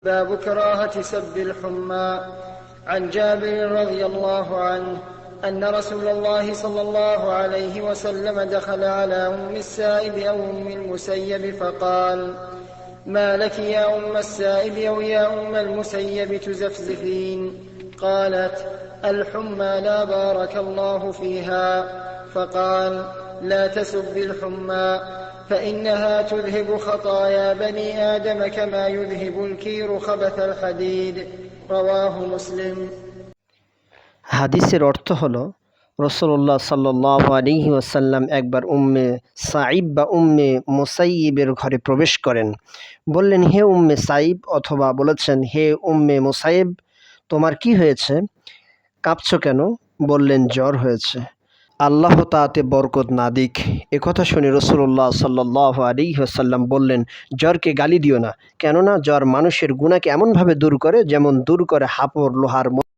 باب كراهة سب الحمى. عن جابر رضي الله عنه أن رسول الله صلى الله عليه وسلم دخل على أم السائب أو أم المسيب فقال: ما لك يا أم السائب أو يا أم المسيب تزفزفين؟ قالت: الحمى لا بارك الله فيها. فقال: لا تسب الحمى فإنها تذهب خطايا بني آدم كما يذهب الكير خبث الحديد. رواه مسلم। হাদিসের অর্থ হলো, রাসূলুল্লাহ সাল্লাল্লাহু আলাইহি ওয়াসাল্লাম একবার উম্মে সাঈব বা উম্মে মুসাইয়িবের ঘরে প্রবেশ করেন। বললেন, হে উম্মে সাঈব, অথবা বলেছেন, হে উম্মে মুসাইয়িব, তোমার কি হয়েছে? কাঁপছ কেন? বললেন, জ্বর হয়েছে। আল্লাহ তাতে বরকত না দিক। একথা শুনে রাসূলুল্লাহ সাল্লাল্লাহু আলাইহি ওয়াসাল্লাম বললেন, জ্বরকে গালি দিও না, কেননা জ্বর মানুষের গুনাহকে এমনভাবে দূর করে যেমন দূর করে হাপর লোহার